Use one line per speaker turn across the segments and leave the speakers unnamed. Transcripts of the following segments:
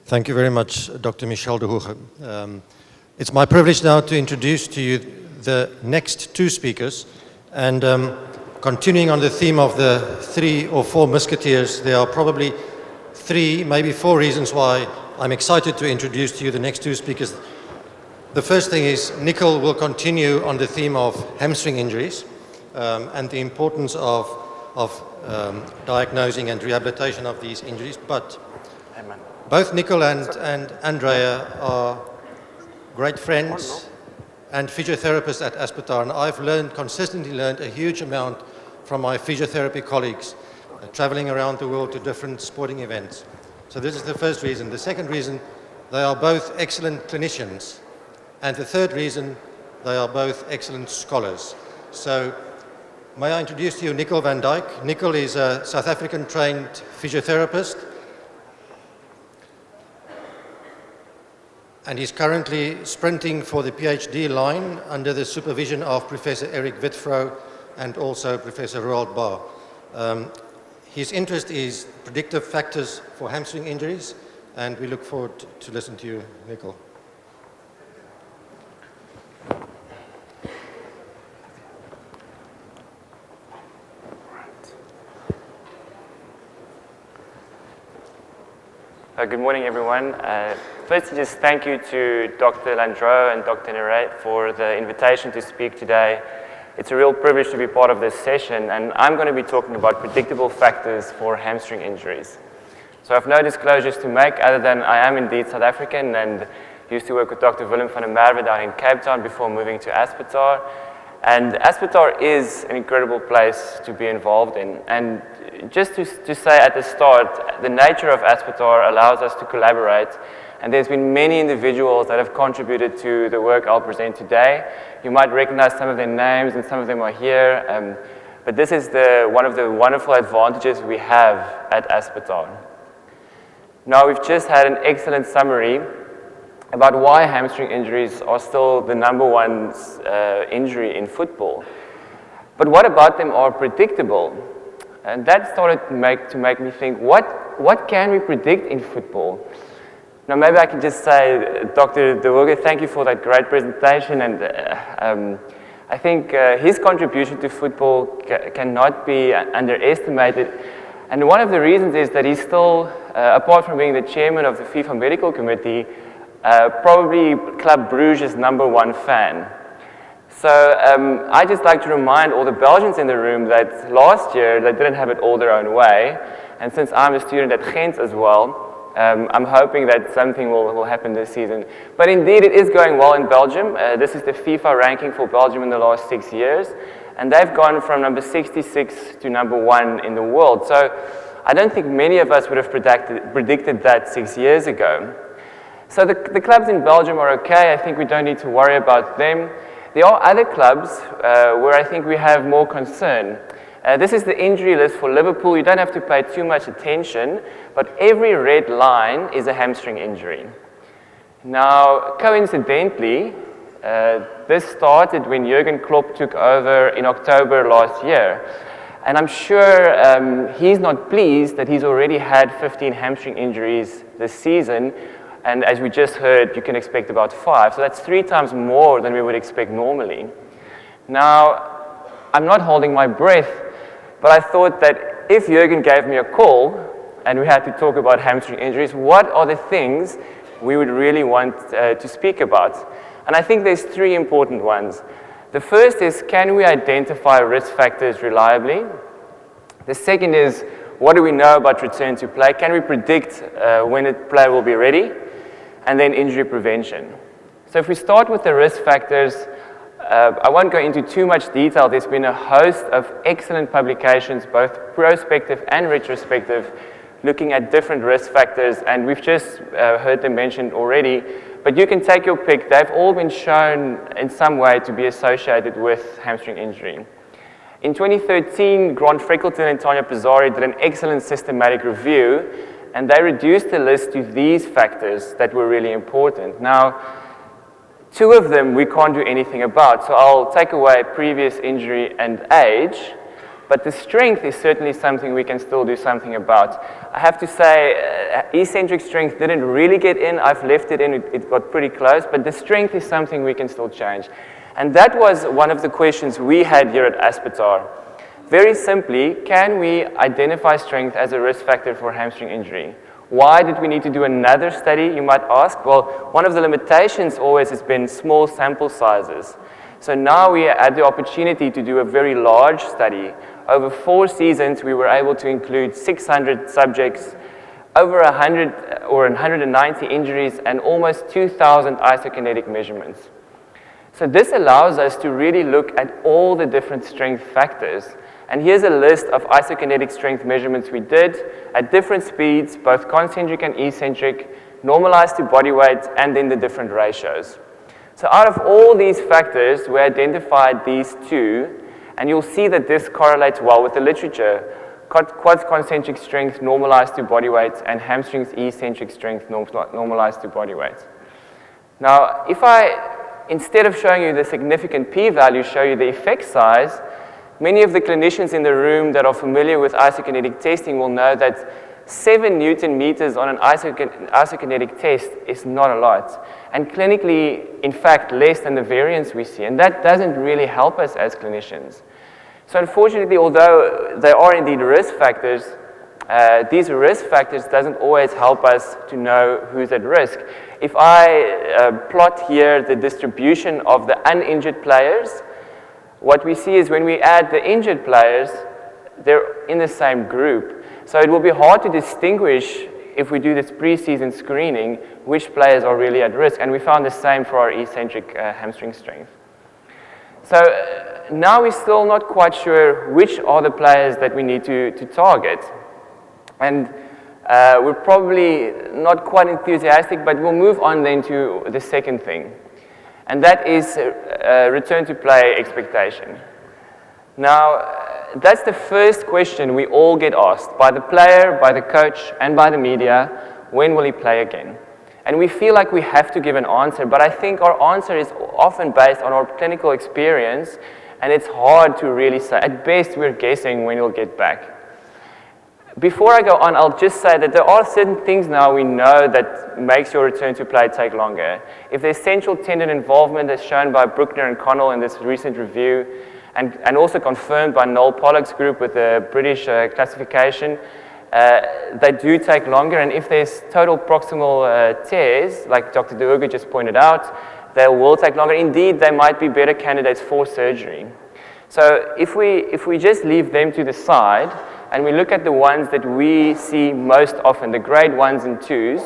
Thank you very much, Dr. Michel de Hooge. It's my privilege now to introduce to you the next two speakers. And continuing on the theme of the 3 or 4 musketeers, there are probably 3, maybe 4 reasons why I'm excited to introduce to you the next two speakers. The first thing is Nicol will continue on the theme of hamstring injuries and the importance of diagnosing and rehabilitation of these injuries. But both Nicol and Andrea are great friends and physiotherapists at Aspetar, and I've consistently learned a huge amount from my physiotherapy colleagues, traveling around the world to different sporting events. So this is the first reason. The second reason, they are both excellent clinicians. And the third reason, they are both excellent scholars. So may I introduce to you Nicol Van Dyk. Nicol is a South African trained physiotherapist, and he's currently sprinting for the PhD line under the supervision of Professor Eric Wittfro and also Professor Roald Barr. His interest is predictive factors for hamstring injuries, and we look forward to listen to you, Nicol.
Good morning, everyone. Firstly, just thank you to Dr. Landreau and Dr. Nere for the invitation to speak today. It's a real privilege to be part of this session, and I'm going to be talking about predictable factors for hamstring injuries. So I have no disclosures to make other than I am indeed South African and used to work with Dr. Willem van der Merwe down in Cape Town before moving to Aspetar. And Aspetar is an incredible place to be involved in. And just to say at the start, the nature of Aspetar allows us to collaborate. And there's been many individuals that have contributed to the work I'll present today. You might recognize some of their names, and some of them are here. But this is one of the wonderful advantages we have at Aspetar. Now, we've just had an excellent summary about why hamstring injuries are still the #1 injury in football. But what about them are predictable? And that started to make me think, what can we predict in football? Now, maybe I can just say, Dr. de Hooge, thank you for that great presentation, and I think his contribution to football cannot be underestimated. And one of the reasons is that he's still, apart from being the chairman of the FIFA Medical Committee, probably Club Bruges' #1 fan. So I'd just like to remind all the Belgians in the room that last year they didn't have it all their own way, and since I'm a student at Ghent as well, I'm hoping that something will happen this season. But indeed, it is going well in Belgium. This is the FIFA ranking for Belgium in the last 6 years, and they've gone from number 66 to #1 in the world. So I don't think many of us would have predicted that 6 years ago. So the clubs in Belgium are okay. I think we don't need to worry about them. There are other clubs where I think we have more concern. This is the injury list for Liverpool. You don't have to pay too much attention, but every red line is a hamstring injury. Now, coincidentally, this started when Jurgen Klopp took over in October last year. And I'm sure he's not pleased that he's already had 15 hamstring injuries this season. And as we just heard, you can expect about 5. So that's 3 times more than we would expect normally. Now, I'm not holding my breath, but I thought that if Jurgen gave me a call and we had to talk about hamstring injuries, what are the things we would really want to speak about? And I think there's 3 important ones. The first is, can we identify risk factors reliably? The second is, what do we know about return to play? Can we predict when a player will be ready? And then injury prevention. So if we start with the risk factors, I won't go into too much detail. There's been a host of excellent publications, both prospective and retrospective, looking at different risk factors, and we've just heard them mentioned already, but you can take your pick. They've all been shown in some way to be associated with hamstring injury. In 2013, Grant Freckleton and Tanya Pizzari did an excellent systematic review, and they reduced the list to these factors that were really important. Now, 2 of them we can't do anything about, so I'll take away previous injury and age. But the strength is certainly something we can still do something about. I have to say, eccentric strength didn't really get in. I've left it in, it got pretty close, but the strength is something we can still change. And that was one of the questions we had here at Aspetar. Very simply, can we identify strength as a risk factor for hamstring injury? Why did we need to do another study, you might ask? Well, one of the limitations always has been small sample sizes. So now we had the opportunity to do a very large study. Over 4 seasons, we were able to include 600 subjects, over 100 or 190 injuries, and almost 2,000 isokinetic measurements. So this allows us to really look at all the different strength factors. And here's a list of isokinetic strength measurements we did at different speeds, both concentric and eccentric, normalized to body weight, and in the different ratios. So out of all these factors, we identified these 2, and you'll see that this correlates well with the literature. Quads concentric strength normalized to body weight, and hamstrings eccentric strength normalized to body weight. Now, if I, instead of showing you the significant p-value, show you the effect size, many of the clinicians in the room that are familiar with isokinetic testing will know that 7 Newton meters on an isokinetic test is not a lot. And clinically, in fact, less than the variance we see. And that doesn't really help us as clinicians. So unfortunately, although there are indeed risk factors, these risk factors doesn't always help us to know who's at risk. If I plot here the distribution of the uninjured players, what we see is when we add the injured players, they're in the same group. So it will be hard to distinguish, if we do this pre-season screening, which players are really at risk. And we found the same for our eccentric hamstring strength. So now we're still not quite sure which are the players that we need to target. And we're probably not quite enthusiastic, but we'll move on then to the second thing. And that is return to play expectation. Now, that's the first question we all get asked by the player, by the coach, and by the media. When will he play again? And we feel like we have to give an answer, but I think our answer is often based on our clinical experience, and it's hard to really say. At best, we're guessing when he'll get back. Before I go on, I'll just say that there are certain things now we know that makes your return to play take longer. If there's central tendon involvement as shown by Bruckner and Connell in this recent review, and also confirmed by Noel Pollock's group with the British classification, they do take longer. And if there's total proximal tears, like Dr. De Uge just pointed out, they will take longer. Indeed, they might be better candidates for surgery. So if we just leave them to the side, and we look at the ones that we see most often, the grade 1s and 2s,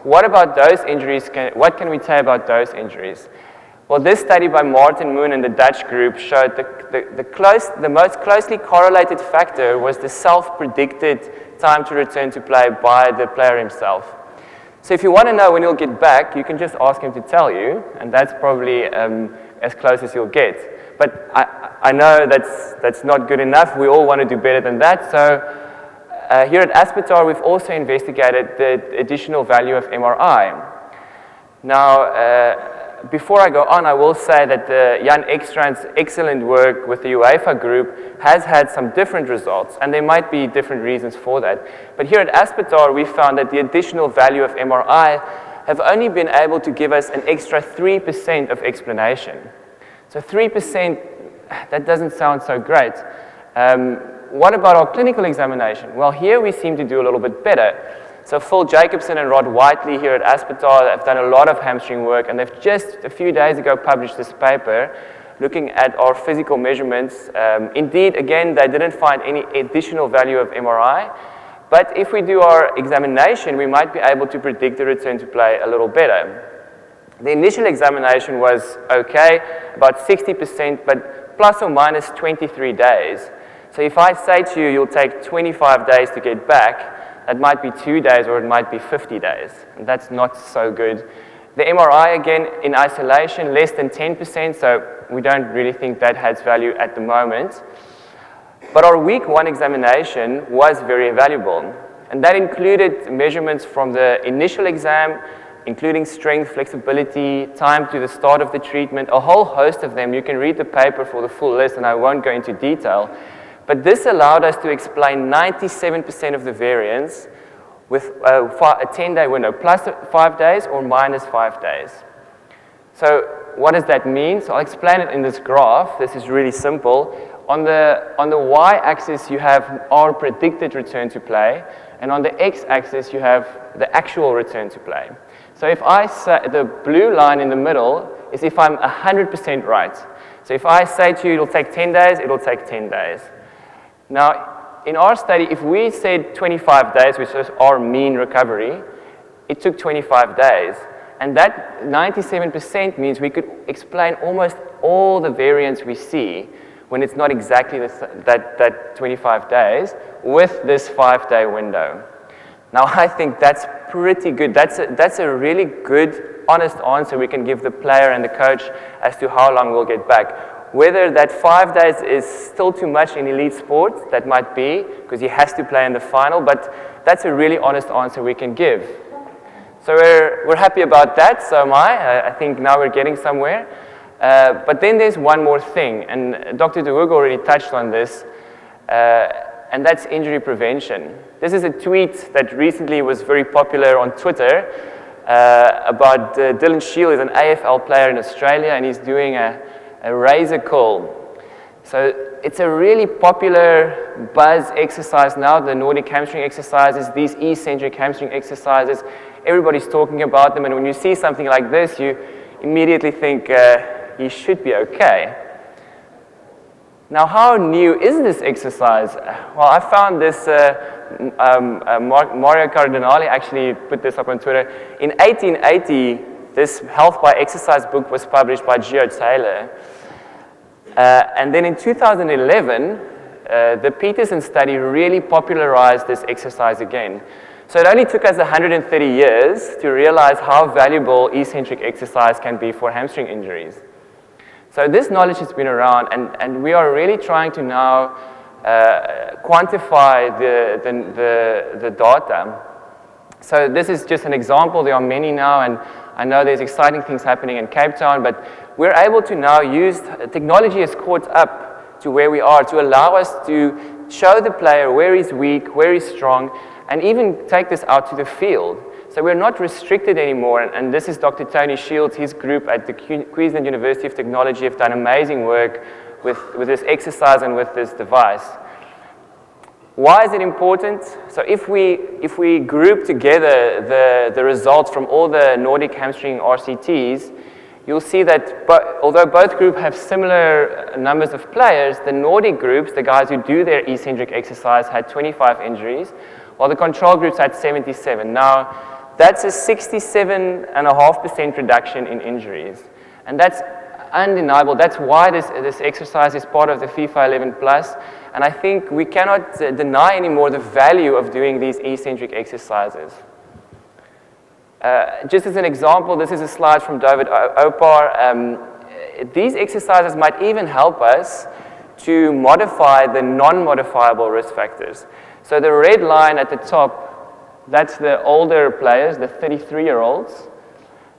what about those injuries? What can we say about those injuries? Well, this study by Martin Moon and the Dutch group showed the most closely correlated factor was the self-predicted time to return to play by the player himself. So if you want to know when he'll get back, you can just ask him to tell you, and that's probably as close as you'll get. But I know that's not good enough. We all want to do better than that. So here at Aspetar, we've also investigated the additional value of MRI. Now, before I go on, I will say that Jan Ekstrand's excellent work with the UEFA group has had some different results, and there might be different reasons for that. But here at Aspetar, we found that the additional value of MRI have only been able to give us an extra 3% of explanation. So 3%, that doesn't sound so great. What about our clinical examination? Well, here we seem to do a little bit better. So Phil Jacobson and Rod Whiteley here at Aspetar have done a lot of hamstring work, and they've just a few days ago published this paper looking at our physical measurements. Indeed, again, they didn't find any additional value of MRI, but if we do our examination, we might be able to predict the return to play a little better. The initial examination was okay, about 60%, but plus or minus 23 days. So if I say to you, you'll take 25 days to get back, that might be 2 days or it might be 50 days. And that's not so good. The MRI, again, in isolation, less than 10%, so we don't really think that has value at the moment. But our week 1 examination was very valuable. And that included measurements from the initial exam, including strength, flexibility, time to the start of the treatment, a whole host of them. You can read the paper for the full list, and I won't go into detail. But this allowed us to explain 97% of the variance with a 10-day window, plus 5 days or minus 5 days. So what does that mean? So I'll explain it in this graph. This is really simple. On the y-axis, you have our predicted return to play, and on the x-axis, you have the actual return to play. So if I say, the blue line in the middle is if I'm 100% right. So if I say to you, it'll take 10 days, it'll take 10 days. Now, in our study, if we said 25 days, which was our mean recovery, it took 25 days. And that 97% means we could explain almost all the variance we see when it's not exactly that 25 days with this 5-day window. Now, I think that's pretty good. That's a really good, honest answer we can give the player and the coach as to how long we'll get back. Whether that 5 days is still too much in elite sports, that might be, because he has to play in the final, but that's a really honest answer we can give. So we're happy about that, so am I. I think now we're getting somewhere. But then there's one more thing, and Dr. de Hoog already touched on this, and that's injury prevention. This is a tweet that recently was very popular on Twitter about Dylan Shield, is an AFL player in Australia, and he's doing a razor curl. So it's a really popular buzz exercise now, the Nordic hamstring exercises, these eccentric hamstring exercises. Everybody's talking about them, and when you see something like this, you immediately think you should be okay. Now, how new is this exercise? Well, I found this, Mario Cardinale actually put this up on Twitter. In 1880, this Health by Exercise book was published by Geo Taylor. And then in 2011, the Peterson study really popularized this exercise again. So it only took us 130 years to realize how valuable eccentric exercise can be for hamstring injuries. So this knowledge has been around, and we are really trying to now quantify the data. So this is just an example. There are many now, and I know there's exciting things happening in Cape Town, but we're able to now use, technology has caught up to where we are to allow us to show the player where he's weak, where he's strong, and even take this out to the field. So we're not restricted anymore, and this is Dr. Tony Shields, his group at the Queensland University of Technology have done amazing work with this exercise and with this device. Why is it important? So if we group together the results from all the Nordic hamstring RCTs, you'll see that although both groups have similar numbers of players, the Nordic groups, the guys who do their eccentric exercise, had 25 injuries, while the control groups had 77. Now, that's a 67.5% reduction in injuries. And that's undeniable. That's why this exercise is part of the FIFA 11 Plus. And I think we cannot deny anymore the value of doing these eccentric exercises. Just as an example, this is a slide from David Opar. These exercises might even help us to modify the non-modifiable risk factors. So the red line at the top, that's the older players, the 33-year-olds.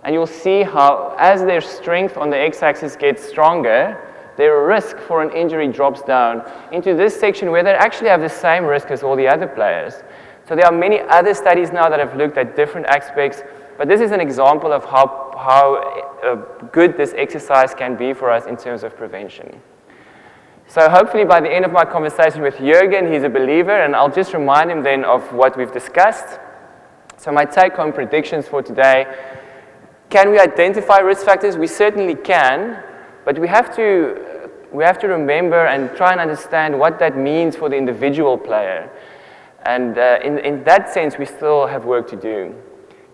And you'll see how, as their strength on the x-axis gets stronger, their risk for an injury drops down into this section where they actually have the same risk as all the other players. So there are many other studies now that have looked at different aspects, but this is an example of how good this exercise can be for us in terms of prevention. So hopefully by the end of my conversation with Jürgen, he's a believer, and I'll just remind him then of what we've discussed. So my take-home predictions for today: can we identify risk factors? We certainly can, but we have to remember and try and understand what that means for the individual player. And in that sense, we still have work to do.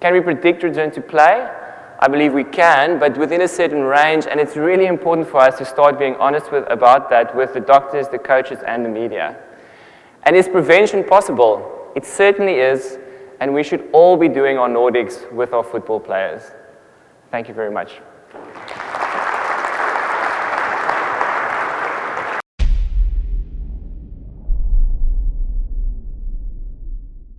Can we predict return to play? I believe we can, but within a certain range, and it's really important for us to start being honest about that with the doctors, the coaches, and the media. And is prevention possible? It certainly is, and we should all be doing our Nordics with our football players. Thank you very much.